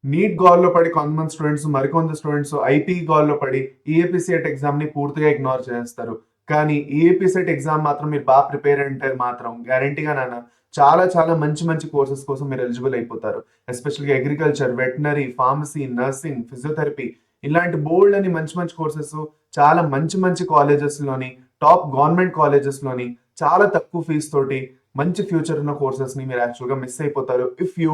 Neat గోల్లో పడి కొంతమంది students, మరికొంత స్టూడెంట్స్ ఐపీ గోల్లో పడి ఈఏపీ సెట్ ఎగ్జామ్ ని పూర్తిగా ఇగ్నోర్ చేస్తారు. కానీ ఈఏపీ సెట్ ఎగ్జామ్ మాత్రం మీరు బాగా ప్రిపేర్ అంటే మాత్రం గ్యారంటీగా నాన్న చాలా చాలా మంచి మంచి కోర్సెస్ కోసం మీరు ఎలిజిబుల్ అయిపోతారు. ఎస్పెషల్గా agriculture, veterinary, pharmacy, nursing, physiotherapy ఇలాంటి బోల్డ్ అని మంచి మంచి కోర్సెస్ చాలా మంచి మంచి కాలేజెస్లోని, టాప్ గవర్నమెంట్ కాలేజెస్లోని చాలా తక్కువ ఫీజు తోటి మంచి ఫ్యూచర్ ఉన్న కోర్సెస్ని మీరు యాక్చువల్గా మిస్ అయిపోతారు if you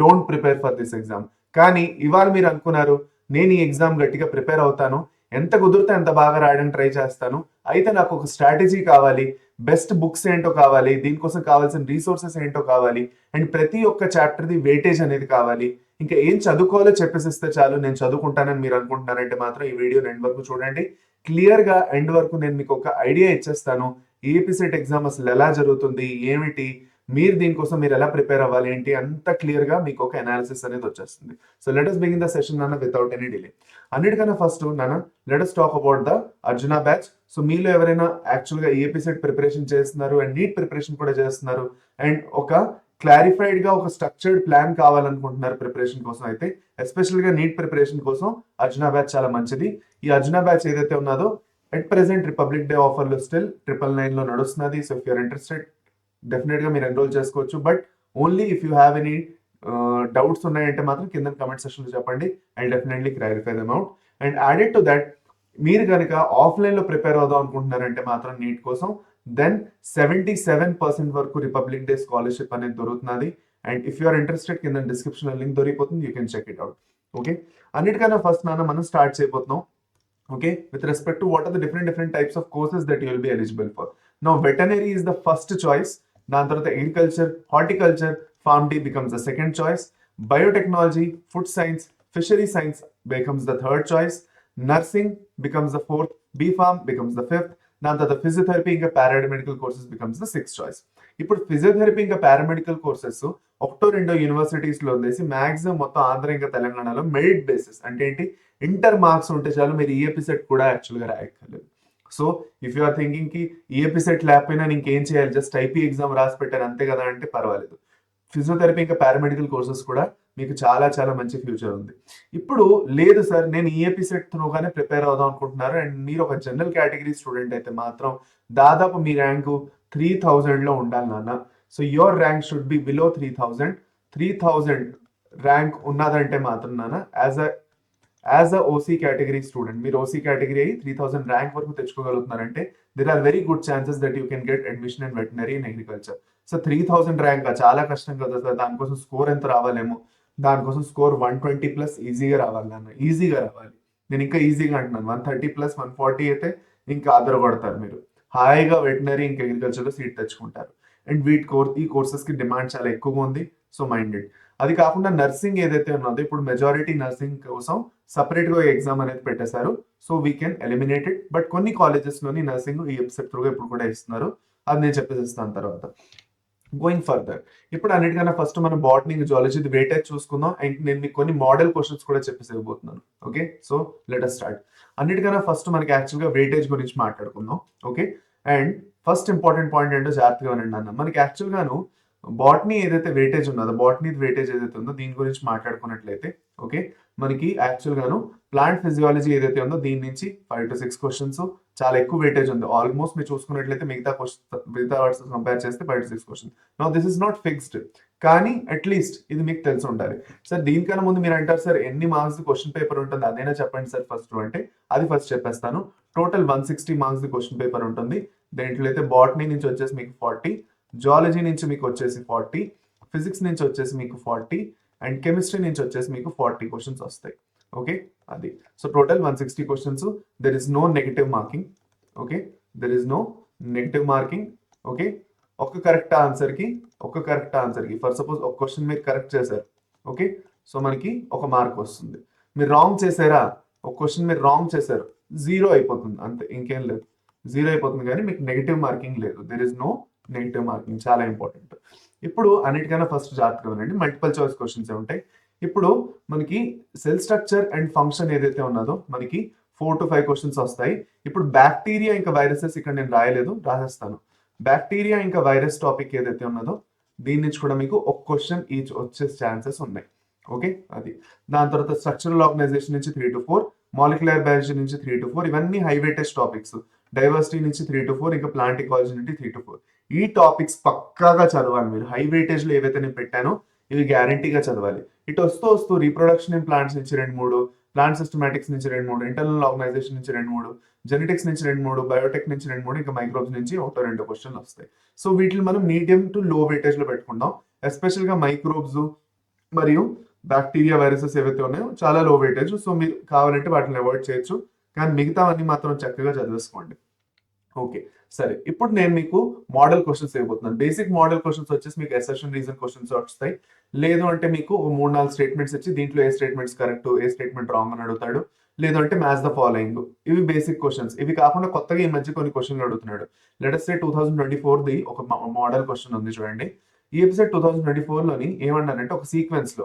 don't prepare for this exam. కానీ ఇవాళ మీరు అనుకున్నారు నేను ఈ ఎగ్జామ్ గట్టిగా ప్రిపేర్ అవుతాను, ఎంత కుదిరితే ఎంత బాగా రాయడానికి ట్రై చేస్తాను, అయితే నాకు ఒక స్ట్రాటజీ కావాలి, బెస్ట్ బుక్స్ ఏంటో కావాలి, దీనికోసం కావాల్సిన రీసోర్సెస్ ఏంటో కావాలి, అండ్ ప్రతి ఒక్క చాప్టర్ది వెయిటేజ్ అనేది కావాలి, ఇంకా ఏం చదువుకోవాలో చెప్పేసిస్తే చాలు నేను చదువుకుంటానని మీరు అనుకుంటున్నారంటే మాత్రం ఈ వీడియో ఎండ్ వరకు చూడండి. క్లియర్గా ఎండ్ వరకు నేను మీకు ఒక ఐడియా ఇచ్చేస్తాను. ఏపీ సెట్ ఎగ్జామ్ అసలు ఎలా జరుగుతుంది, ఏమిటి, మీరు దీనికోసం మీరు ఎలా ప్రిపేర్ అవ్వాలి ఏంటి అంత క్లియర్గా మీకు ఒక అనాలిసిస్ అనేది వచ్చేస్తుంది. So let us begin the session నాన్న వితౌట్ ఎనీ డిలే. అన్నిటికన్నా ఫస్ట్ నాన్న let us talk about the Arjuna batch. So మీలో ఎవరైనా యాక్చువల్గా ఏపీ సెట్ ప్రిపరేషన్ చేస్తున్నారు అండ్ నీట్ ప్రిపరేషన్ కూడా చేస్తున్నారు అండ్ ఒక క్లారిఫైడ్ గా ఒక స్ట్రక్చర్డ్ ప్లాన్ కావాలనుకుంటున్నారు ప్రిపరేషన్ కోసం, అయితే ఎస్పెషల్ గా నీట్ ప్రిపరేషన్ కోసం అర్జున బ్యాచ్ చాలా మంచిది. ఈ అర్జున బ్యాచ్ ఏదైతే ఉన్నదో at present republic day offer లో స్టిల్ 999 లో నడుస్తున్నది. So if you are interested definite గా మీరు ఎన్రోల్ చేసుకోవచ్చు. But only if you have any doubts ఉన్నాయంటే మాత్రం కింద కమెంట్ సెక్షన్ లో చెప్పండి. I definitely clarify them out. And added to that మీరు కనుక ఆఫ్లైన్ లో ప్రిపేర్ అవుదాం అనుకుంటున్నారంటే మాత్రం నీట్ కోసం దెన్ 77% వరకు రిపబ్లిక్ డే స్కాలర్షిప్ అనేది దొరుకుతున్నది. And if you are interested కింద డిస్క్రిప్షన్ లో లింక్ దొరికిపోతుంది, you can check it out. Okay, అన్నిటికన్నా ఫస్ట్ నాన్న మనం స్టార్ట్ చేయబోతున్నాం. Okay, with respect to what are the different types of courses that you will be eligible for. Now veterinary is the first choice, దాని తర్వాత agriculture, horticulture, farm D becomes the second choice, biotechnology, food science, fishery science becomes the third choice, nursing becomes the fourth, B farm becomes the fifth, దాని తర్వాత physiotherapy ఇంకా paramedical courses becomes the sixth choice. ఇప్పుడు physiotherapy ఇంకా paramedical courses ఒకటో రెండో universities లో వదిలేసి maximum మొత్తం ఆంధ్ర ఇంకా తెలంగాణలో మెరిట్ బేసిస్ అంటే ఏంటి, ఇంటర్ మార్క్స్ ఉంటే చాలు మీరు ఈఏపీ సెట్ కూడా యాక్చువల్గా రాయక్కర్లేదు. So if you are thinking కి ఈఏపీ సెట్ లేకపోయినా ఇంకేం చేయాలి, జస్ట్ ఐపీ ఎగ్జామ్ రాసి పెట్టాను అంతే కదా అంటే పర్వాలేదు. ఫిజియోథెరపీ ఇంకా పారామెడికల్ కోర్సెస్ కూడా మీకు చాలా చాలా మంచి ఫ్యూచర్ ఉంది. ఇప్పుడు లేదు సార్ నేను ఈఏపీ సెట్ త్రూగానే ప్రిపేర్ అవుదాం అనుకుంటున్నారు అండ్ మీరు ఒక జనరల్ కేటగిరీ స్టూడెంట్ అయితే మాత్రం దాదాపు మీ ర్యాంకు 3000 లో ఉండాలి నాన్న. So your rank should be below 3000 rank ఉన్నదంటే మాత్రం నాన్న as a OC category student మీరు ఓసీ కేటగిరీ అయ్యి 3000 ర్యాంక్ వరకు తెచ్చుకోగలుగుతున్నారంటే there are very good chances that you can get admission in veterinary and agriculture. So 3000 rank చాలా కష్టం కదా సార్, దానికోసం స్కోర్ ఎంత రావాలేమో, దానికోసం స్కోర్ 120+ ఈజీగా రావాలి నాన్న, ఈజీగా రావాలి. నేను ఇంకా ఈజీగా అంటున్నాను, 130+, 140 అయితే ఇంకా ఆదర కొడతారు మీరు, హాయిగా వెటనరీ ఇంకా అగ్రికల్చర్లో సీట్ తెచ్చుకుంటారు. అండ్ ఈ కోర్సెస్కి డిమాండ్ చాలా ఎక్కువగా ఉంది, సో మైండెడ్. అది కాకుండా నర్సింగ్ ఏదైతే ఉన్నదో ఇప్పుడు మెజారిటీ నర్సింగ్ కోసం సపరేట్గా ఎగ్జామ్ అనేది పెట్టేశారు. So we can eliminate it. But కొన్ని కాలేజెస్లోని నర్సింగ్ ఈ ఎపిసెట్ త్రూగా ఇప్పుడు కూడా ఇస్తున్నారు, అది నేను చెప్పేసిస్తాను తర్వాత. గోయింగ్ ఫర్దర్, ఇప్పుడు అన్నిటికన్నా ఫస్ట్ మనం బాటనీ జువాలజీ వెయిటేజ్ చూసుకుందాం అండ్ నేను మీకు కొన్ని మోడల్ క్వశ్చన్స్ కూడా చెప్పేసి ఇవ్వబోతున్నాను. Okay, so let us start. అన్నిటికన్నా ఫస్ట్ మనకి యాక్చువల్గా వెయిటేజ్ గురించి మాట్లాడుకుందాం. Okay, and first important point ఏంటో జాగ్రత్తగా వినండి అన్న. మనకి యాక్చువల్గాను బాటనీ ఏదైతే వెయిటేజ్ ఉన్నదో, బాటనీ వెయిటేజ్ ఏదైతే ఉందో దీని గురించి మాట్లాడుకున్నట్లయితే ఓకే, మనకి యాక్చువల్గాను ప్లాంట్ ఫిజియాలజీ ఏదైతే ఉందో దీని నుంచి 5 to 6 క్వశ్చన్స్ చాలా ఎక్కువ వెయిటేజ్ ఉంది. ఆల్మోస్ట్ మీరు చూసుకున్నట్లయితే మిగతా వర్డ్స్ కంపేర్ చేస్తే 5 to 6 questions. Now this is not fixed, కానీ అట్లీస్ట్ ఇది మీకు తెలిసి ఉండాలి. సార్ దీనికన్నా ముందు మీరు అంటారు సార్ ఎన్ని మార్క్స్ క్వశ్చన్ పేపర్ ఉంటుంది అదైనా చెప్పండి సార్ ఫస్ట్ అంటే, అది ఫస్ట్ చెప్పేస్తాను. టోటల్ 160 మార్క్స్ క్వశ్చన్ పేపర్ ఉంటుంది. దేంట్లో అయితే బాటనీ నుంచి వచ్చేసి మీకు 40, జువాలజీ నుంచి మీకు వచ్చేసి 40, ఫిజిక్స్ నుంచి వచ్చేసి మీకు 40 అండ్ కెమిస్ట్రీ నుంచి వచ్చేసి మీకు 40 క్వశ్చన్స్ వస్తాయి. ఓకే, అది so total 160 questions. There is no negative marking. Okay, there is no negative marking. Okay, ఒక కరెక్ట్ ఆన్సర్కి ఫర్ సపోజ్ ఒక క్వశ్చన్ మీరు కరెక్ట్ చేశారు, ఓకే, సో మనకి ఒక మార్క్ వస్తుంది. మీరు రాంగ్ చేశారా, ఒక క్వశ్చన్ మీరు రాంగ్ చేశారు, 0 అయిపోతుంది అంతే, ఇంకేం లేదు, 0 అయిపోతుంది. కానీ మీకు నెగటివ్ మార్కింగ్ లేదు, there is no negative marking, చాలా ఇంపార్టెంట్. ఇప్పుడు అన్నిటికన్నా ఫస్ట్ జాగ్రత్తగా వినండి, మల్టిపుల్ చాయిస్ క్వశ్చన్స్ ఉంటాయి. ఇప్పుడు మనకి సెల్ స్ట్రక్చర్ అండ్ ఫంక్షన్ ఏదైతే ఉన్నదో మనకి 4 to 5 క్వశ్చన్స్ వస్తాయి. ఇప్పుడు బ్యాక్టీరియా ఇంకా వైరసెస్ ఇక్కడ నేను రాయలేదు, రాసేస్తాను. బ్యాక్టీరియా ఇంకా వైరస్ టాపిక్ ఏదైతే ఉన్నదో దీని నుంచి కూడా మీకు ఒక క్వశ్చన్ ఈచ్ వచ్చే ఛాన్సెస్ ఉన్నాయి. ఓకే, అది. దాని తర్వాత స్ట్రక్చరల్ ఆర్గనైజేషన్ నుంచి 3 to 4, మాలిక్యులర్ బయాలజీ నుంచి 3 to 4, ఇవన్నీ హై వెయిటేజ్ టాపిక్స్. డైవర్సిటీ నుంచి 3 to 4, ఇంకా ప్లాంట్ ఇకాలజీ నుంచి 3 to 4. ఈ టాపిక్స్ పక్కాగా చదవాలి మీరు. హై వెయిటేజ్ లో ఏవైతే నేను పెట్టానో ఇవి గ్యారంటీగా చదవాలి. ఇటు వస్తూ వస్తూ రీప్రొడక్షన్ ఇన్ ప్లాంట్స్ నుంచి 2-3, ప్లాంట్ సిస్టమాటిక్స్ నుంచి 2-3, ఇంటర్నల్ ఆర్గనైజేషన్ నుంచి 2-3, జెనెటిక్స్ నుంచి 2-3, బయోటెక్ నుంచి 2-3, ఇంకా మైక్రోబ్స్ నుంచి 1-2 క్వశ్చన్లు వస్తాయి. సో వీటిని మనం మీడియం టు లో వెయిటేజ్ లో పెట్టుకుందాం. ఎస్పెషల్ గా మైక్రోబ్స్ మరియు బ్యాక్టీరియా, వైరసెస్ ఏవైతే ఉన్నాయో చాలా లో వెయిటేజ్. సో మీరు కావాలంటే వాటిని అవాయిడ్ చేయొచ్చు, కానీ మిగతావన్నీ మాత్రం చక్కగా చదివేసుకోండి. ఓకే, సరే. ఇప్పుడు నేను మీకు మోడల్ క్వశ్చన్స్ ఇవ్వబోతున్నాను. బేసిక్ మోడల్ క్వశ్చన్స్ వచ్చేసి మీకు అసర్షన్ రీజన్ క్వశ్చన్స్ వస్తాయి. లేదు అంటే మీకు 3-4 స్టేట్మెంట్స్ ఇచ్చి దీంట్లో ఏ స్టేట్మెంట్స్ కరెక్ట్, ఏ స్టేట్మెంట్ రాంగ్ అని అడుగుతాడు. లేదు అంటే మ్యాచ్ ద ఫాలోయింగ్. ఇవి బేసిక్ క్వశ్చన్స్. ఇవి కాకుండా కొత్తగా ఈ మధ్య కొన్ని క్వశ్చన్లు అడుగుతున్నాడు. లెట్ us say 2024ది ఒక మోడల్ క్వశ్చన్ ఉంది చూడండి. ఈ ఎపిసోడ్ 2024లోని ఏమన్నానంటే ఒక సీక్వెన్స్ లో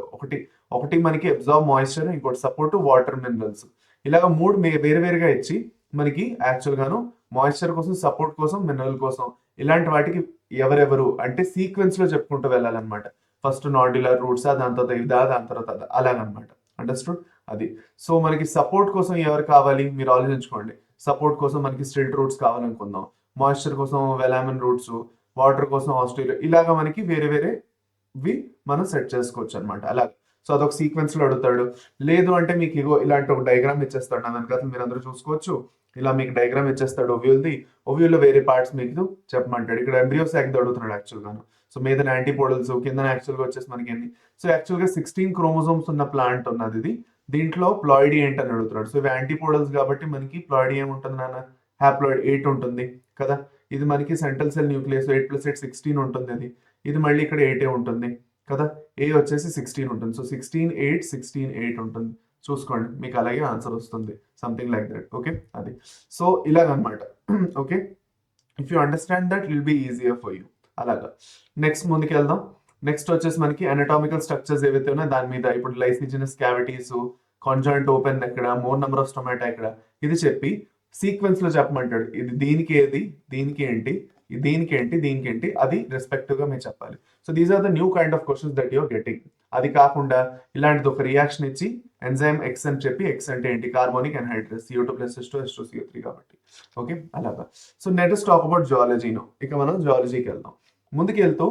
ఒకటి మనకి అబ్జార్బ్ మాయిశ్చర్, ఇంకోటి సపోర్ట్ వాటర్ మినరల్స్, ఇలాగ 3 వేరు వేరుగా ఇచ్చి మనకి యాక్చువల్ గాను మాయిశ్చర్ కోసం, సపోర్ట్ కోసం, మినరల్ కోసం, ఇలాంటి వాటికి ఎవరెవరు అంటే సీక్వెన్స్ లో చెప్పుకుంటూ వెళ్ళాలన్నమాట. ఫస్ట్ నాడ్యులర్ రూట్స్, దాని తర్వాత ఇదా, దాని తర్వాత అదా, అలాగనమాట. అండర్స్టూడ్? అది. సో మనకి సపోర్ట్ కోసం ఎవరు కావాలి మీరు ఆలోచించుకోండి. సపోర్ట్ కోసం మనకి స్టిల్ట్ రూట్స్ కావాలనుకుందాం, మాయిశ్చర్ కోసం వెలామిన్ రూట్స్, వాటర్ కోసం ఆస్ట్రేలియా, ఇలాగా మనకి వేరే వేరేవి మనం సెట్ చేసుకోవచ్చు అనమాట. అలా. సో అదొక సీక్వెన్స్ లో అడుగుతాడు. లేదు అంటే మీకు ఇగో ఇలాంటి ఒక డయాగ్రామ్ ఇచ్చేస్తాడు. నా వెనకాల మీరు అందరూ చూసుకోవచ్చు. ఇలా మీకు డయాగ్రామ్ ఇచ్చేస్తాడు ఓవ్యూల్ది. ఓవ్యూల్ లో వేరే పార్ట్స్ మీకు చెప్పమంటాడు. ఇక్కడ ఎంబ్రియో సాక్ అడుగుతున్నాడు యాక్చువల్ గాను. సో మీద యాంటీపోడల్స్, కింద యాక్చువల్ గా వచ్చేసి మనకి ఎన్ని. సో యాక్చువల్ గా 16 క్రోమోజోమ్స్ ఉన్న ప్లాంట్ ఉన్నది ఇది. దీంట్లో ప్లాయిడీ ఏంటని అడుగుతున్నాడు. సో ఇవి యాంటీపోడల్స్ కాబట్టి మనకి ప్లాయిడీ ఏముంటుంది నాన్న, హ్యాప్లాయిడ్ 8 ఉంటుంది కదా. ఇది మనకి సెంట్రల్ సెల్ న్యూక్లియస్ 8+8 16 ఉంటుంది. ఇది మళ్ళీ ఇక్కడ 8 ఉంటుంది కదా. ఏ వచ్చేసి 16 ఉంటుంది. సో 16-8 16-8 ఉంటుంది. చూసుకోండి, మీకు అలాగే ఆన్సర్ వస్తుంది. Something like that. ఓకే, అది. సో ఇలాగనమాట. Okay, if you understand that will be easier for you. అలాగా. నెక్స్ట్ ముందుకు వెళ్దాం. నెక్స్ట్ వచ్చేసి మనకి అనటామికల్ స్ట్రక్చర్స్ ఏవైతే ఉన్నాయో దాని మీద ఇప్పుడు లైసిజినస్ క్యావిటీస్, కాంజాయింట్ ఓపెన్ ఎక్కడ, మోర్ నెంబర్ ఆఫ్ స్టొమాటా ఎక్కడ, ఇది చెప్పి సీక్వెన్స్ లో చెప్పమంటాడు. ఇది దీనికి ఏది, దీనికి ఏంటి, దీనికి ఏంటి, దీనికి ఏంటి, అది రెస్పెక్టివ్ గా మీరు చెప్పాలి. So these are the new kind of questions that your getting. అది కాకుండా ఇలాంటిది ఒక రియాక్షన్ ఇచ్చి ఎంజైమ్ ఎక్స్ అని చెప్పి, ఎక్స్ అంటే ఏంటి, కార్బోనిక్ అన్హైడ్రేస్, CO2+H2 కాబట్టి. ఓకే, అలాగా. సో నెక్స్ట్ టాక్ అబౌట్ జువాలజీను. ఇక మనం జువాలజీకి వెళ్దాం. ముందుకు వెళ్తూ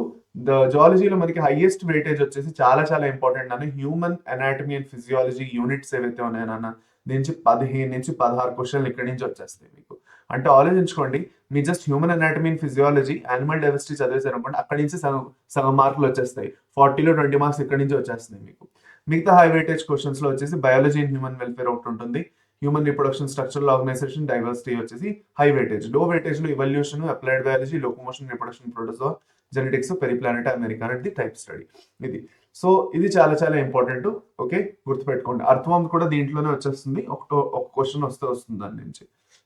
జువాలజీలో మనకి హైయెస్ట్ వెయిటేజ్ వచ్చేసి చాలా చాలా ఇంపార్టెంట్ అన్న human anatomy and physiology units ఏవైతే ఉన్నాయో నాన్న, నుంచి 15 నుంచి 16 క్వశ్చన్లు ఇక్కడి నుంచి వచ్చేస్తాయి మీకు. అంటే ఆలోచించుకోండి, మీ just human anatomy and physiology, animal diversity చదివేశారు అనుకోండి, అక్కడి నుంచి సగం మార్కులు వచ్చేస్తాయి. 40లో 20 మార్క్స్ ఇక్కడి నుంచి వచ్చేస్తున్నాయి మీకు. మిగతా హై వెయిటేజ్ క్వశ్చన్స్ లో వచ్చేసి బయాలజీ అండ్ హ్యూమన్ వెల్ఫేర్ ఒకటి ఉంటుంది, human reproduction, structural organisation, diversity వచ్చేసి high weightage. Low weightage low evolution, applied biology, locomotion, reproduction, protozoa, genetics, periplaneta americana అనేది టైప్ స్టడీ ఇది. సో ఇది చాలా చాలా ఇంపార్టెంట్. ఓకే, గుర్తుపెట్టుకోండి. అర్థవం కూడా దీంట్లోనే వచ్చేస్తుంది. ఒక క్వశ్చన్ వస్తుంది దాని నుంచి.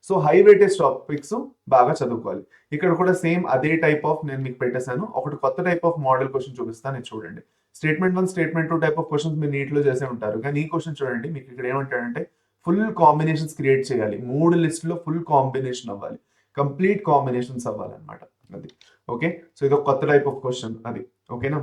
సో హై వెయిటేజ్ టాపిక్స్ బాగా చదువుకోవాలి. ఇక్కడ కూడా సేమ్ అదే టైప్ ఆఫ్ నేను మీకు పెట్టేశాను. ఒకటి కొత్త టైప్ ఆఫ్ మోడల్ క్వశ్చన్ చూపిస్తాను, ఇది చూడండి. Statement 1, statement 2 type of questions మీరు నీట్ లో చేసే ఉంటారు. కానీ ఈ క్వశ్చన్ చూడండి, మీకు ఇక్కడ ఏమంటాడంటే ఫుల్ కాంబినేషన్స్ క్రియేట్ చేయాలి. 3 లిస్ట్ లో ఫుల్ కాంబినేషన్ అవ్వాలి, కంప్లీట్ కాంబినేషన్స్ అవ్వాలన్నమాట. అది. ఓకే, సో ఇది ఒక కొత్త టైప్ ఆఫ్ క్వశ్చన్. అది ఓకేనా,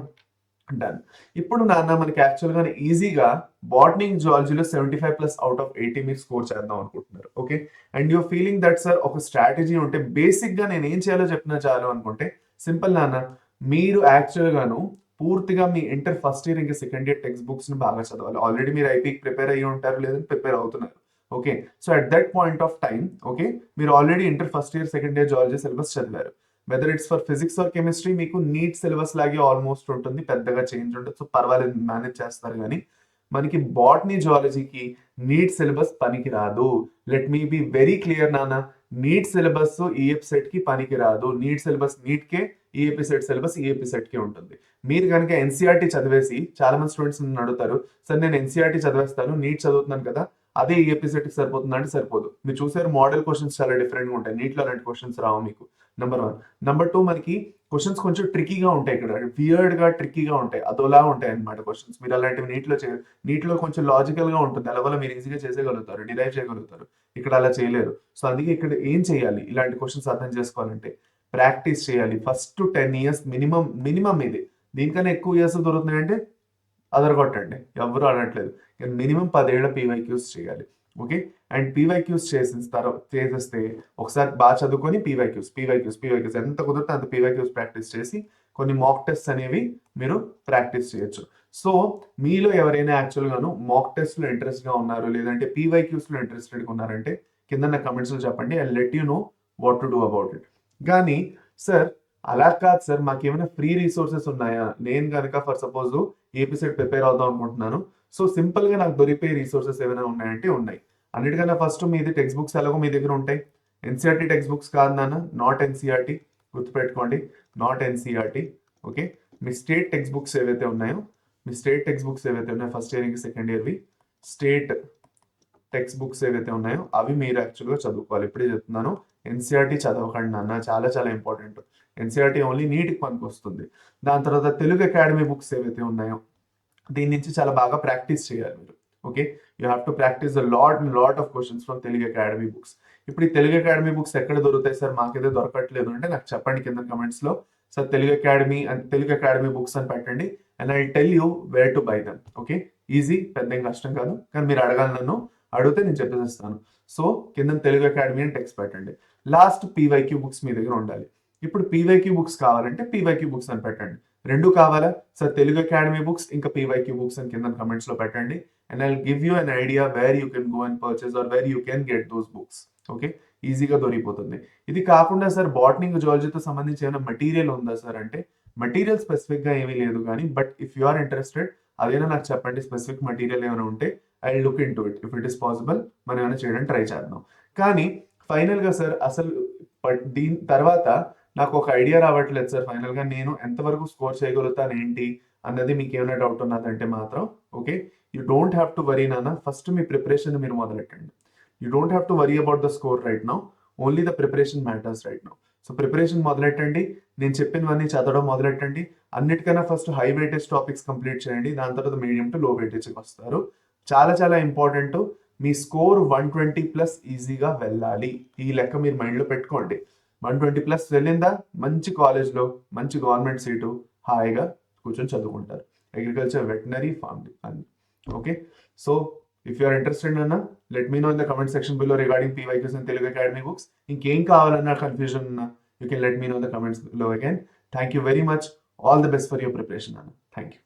డన్. ఇప్పుడు నాన్న మనకి యాక్చువల్ గా ఈజీగా బాటనీ, జువాలజీలో 75+ అవుట్ ఆఫ్ 80 మీరు స్కోర్ చేద్దాం అనుకుంటున్నారు. Okay, and your feeling that sir ఒక స్ట్రాటజీ ఉంటే బేసిక్ గా నేను ఏం చేయాలో చెప్పినా చాలు అనుకుంటే, సింపుల్ నాన్న, మీరు యాక్చువల్ గాను పూర్తిగా మీ ఇంటర్ ఫస్ట్ ఇయర్ ఇంకా సెకండ్ ఇయర్ టెక్స్ట్ బుక్స్ ని బాగా చదవాలి. ఆల్రెడీ మీరు ఐపీకి ప్రిపేర్ అయ్యి ఉంటారు, లేదంటే ప్రిపేర్ అవుతున్నారు. Okay, so at that point of time, okay, మీరు already inter first year second year zoology syllabus చదివారు. Whether it's for physics or chemistry, మీకు నీట్ సిలబస్ లాగే ఆల్మోస్ట్ ఉంటుంది, పెద్దగా చేంజ్ ఉంటుంది. సో పర్వాలేదు, మేనేజ్ చేస్తారు. కానీ మనకి బాటనీ, జువాలజీకి నీట్ సిలబస్ పనికి రాదు. Let me be very clear నాన్న, నీట్ సిలబస్ ఈఎఫ్ సెట్ కి పనికి రాదు. నీట్ సిలబస్ నీట్ కే, EAPCET syllabus EAPCET కే ఉంటుంది. మీరు కనుక ఎన్సీఆర్టీ చదివేసి, చాలా మంది స్టూడెంట్స్ నన్ను అడుగుతారు, సార్ నేను ఎన్సీఆర్టీ చదివేస్తాను, నీట్ చదువుతున్నాను కదా, అదే ఈఏపీ సెట్ కి సరిపోతుందా అంటే సరిపోదు. మీరు చూసారు మోడల్ క్వశ్చన్స్ చాలా డిఫరెంట్ గా ఉంటాయి. నీట్ లో అలాంటి క్వశ్చన్స్ రావు మీకు. నెంబర్ 1. నెంబర్ 2, మనకి క్వశ్చన్స్ కొంచెం ట్రిక్కీగా ఉంటాయి. ఇక్కడ వియర్డ్ గా ట్రిక్కీగా ఉంటాయి, అదోలా ఉంటాయి అన్నమాట క్వశ్చన్స్. మీరు అలాంటివి నీట్లో కొంచెం లాజికల్ గా ఉంటుంది, అలా మీరు ఈజీగా చేసేయగలుగుతారు, డిరైవ్ చేయగలుగుతారు. ఇక్కడ అలా చేయలేరు. సో అందుకే ఇక్కడ ఏం చేయాలి, ఇలాంటి క్వశ్చన్స్ అర్థం చేసుకోవాలంటే ప్రాక్టీస్ చేయాలి. ఫస్ట్ 10 years మినిమం ఇది. దీనికన్నా ఎక్కువ ఇయర్స్ దొరుకుతున్నాయంటే అదరగొట్టండి, ఎవరు అనట్లేదు. మినిమం 10 ఏళ్ల పీవైక్యూస్ చేయాలి. ఓకే, అండ్ పీవైక్యూస్ చేసిన తర్వాత చేసేస్తే ఒకసారి బాగా చదువుకొని పీవైక్యూస్ ఎంత కుదిరితే అంత పీవైక్యూస్ ప్రాక్టీస్ చేసి కొన్ని మాక్ టెస్ట్ అనేవి మీరు ప్రాక్టీస్ చేయొచ్చు. సో మీలో ఎవరైనా యాక్చువల్గాను మాక్ టెస్ట్లో ఇంట్రెస్ట్గా ఉన్నారు, లేదంటే పీవైక్యూస్లో ఇంట్రెస్టెడ్గా ఉన్నారంటే కింద నా కమెంట్స్లో చెప్పండి. I let you know what to do about it. కానీ సార్ అలా కాదు సార్, మాకేమైనా ఫ్రీ రిసోర్సెస్ ఉన్నాయా? నేను కనుక for suppose AP set prepare అవుదాం అనుకుంటున్నాను. సో సింపుల్ గా నాకు దొరికే రిసోర్సెస్ ఏమైనా ఉన్నాయంటే ఉన్నాయి. అన్నిటికన్నా ఫస్ట్ మీది టెక్స్ట్ బుక్స్ ఎలాగో మీ దగ్గర ఉంటాయి. ఎన్సీఆర్టీ టెక్స్ట్ బుక్స్ కాదు నాన్న, నాట్ ఎన్సీఆర్టీ, గుర్తుపెట్టుకోండి, not NCERT. Okay, me state text books ఏవైతే ఉన్నాయో, ఫస్ట్ ఇయర్కి సెకండ్ ఇయర్వి స్టేట్ టెక్స్ట్ బుక్స్ ఏవైతే ఉన్నాయో అవి మీరు యాక్చువల్గా చదువుకోవాలి. ఇప్పుడే చెప్తున్నాను, ఎన్సీఆర్టీ చదవకండి నాన్న, చాలా చాలా ఇంపార్టెంట్. ఎన్సీఆర్టీ ఓన్లీ నీటికి పనికి వస్తుంది. దాని తర్వాత తెలుగు అకాడమీ బుక్స్ ఏవైతే ఉన్నాయో దీని నుంచి చాలా బాగా ప్రాక్టీస్ చేయాలి మీరు. Okay, you have to practice the lot of questions from Telugu academy books. ఇప్పుడు ఈ తెలుగు అకాడమీ బుక్స్ ఎక్కడ దొరుకుతాయి సార్, మాకైతే దొరకట్లేదు అంటే నాకు చెప్పండి కింద కమెంట్స్ లో. సార్ తెలుగు అకాడమీ బుక్స్ అని పెట్టండి, and I tell you where to buy them. Okay, easy, పెద్ద ఏం కష్టం కాదు, కానీ మీరు అడగాలి, నన్ను అడిగితే నేను చెప్పేసిస్తాను. సో కింద తెలుగు అకాడమీ అని టెక్స్ట్ పెట్టండి. లాస్ట్ పీవైక్యూ బుక్స్ మీ దగ్గర ఉండాలి. ఇప్పుడు పీవైక్యూ బుక్స్ కావాలంటే పీవైక్యూ బుక్స్ అని పెట్టండి. రెండు కావాలా సార్, తెలుగు అకాడమీ బుక్స్ ఇంకా పీవైక్యూ బుక్స్ అని కింద కమెంట్స్ లో పెట్టండి. And I give you an idea where you can go and purchase or where you can get those books. Okay, ఈజీగా దొరికిపోతుంది. ఇది కాకుండా సార్ బాటనీ జువాలజీతో సంబంధించి ఏమైనా మెటీరియల్ ఉందా సార్ అంటే, మెటీరియల్ స్పెసిఫిక్ గా ఏమీ లేదు, కానీ but if you are interested అదేనా నాకు చెప్పండి. స్పెసిఫిక్ మెటీరియల్ ఏమైనా ఉంటే I look in to it. If it is possible మనం ఏమైనా చేయడానికి ట్రై చేద్దాం. కానీ ఫైనల్ గా సార్ అసలు దీని తర్వాత నాకు ఒక ఐడియా రావట్లేదు సార్. ఫైనల్ గా నేను ఎంతవరకు స్కోర్ చేయగలుగుతాను ఏంటి అన్నది మీకు ఏమైనా డౌట్ ఉన్నదంటే మాత్రం okay, you don't have to worry నాన్న. ఫస్ట్ మీ ప్రిపరేషన్ మీరు మొదలెట్టండి. You don't have to worry about the score right now, only the preparation matters right now. So preparation మొదలెట్టండి, నేను చెప్పినవన్నీ చదవడం మొదలెట్టండి. అన్నిటికన్నా first high weightage topics complete చేయండి, దాని తర్వాత మీడియం టు లో వెయిటేజ్కి వస్తారు. చాలా చాలా ఇంపార్టెంట్, మీ స్కోర్ 120+ ఈజీగా వెళ్ళాలి. ఈ లెక్క మీరు మైండ్లో పెట్టుకోండి. 120+ వెళ్ళిందా, మంచి కాలేజ్లో మంచి గవర్నమెంట్ సీటు హాయిగా కూర్చొని చదువుకుంటారు. అగ్రికల్చర్, వెటనరీ, ఫార్మ్ అన్ని. Okay, so if you are interested అన్న let me know in the comment section below regarding PYQs and Telugu academy books. ఇంకేం కావాలన్నా కన్ఫ్యూజన్ ఉన్నా you can let me know in the comments below again. Thank you very much. All the best for your preparation అన్న. Thank you.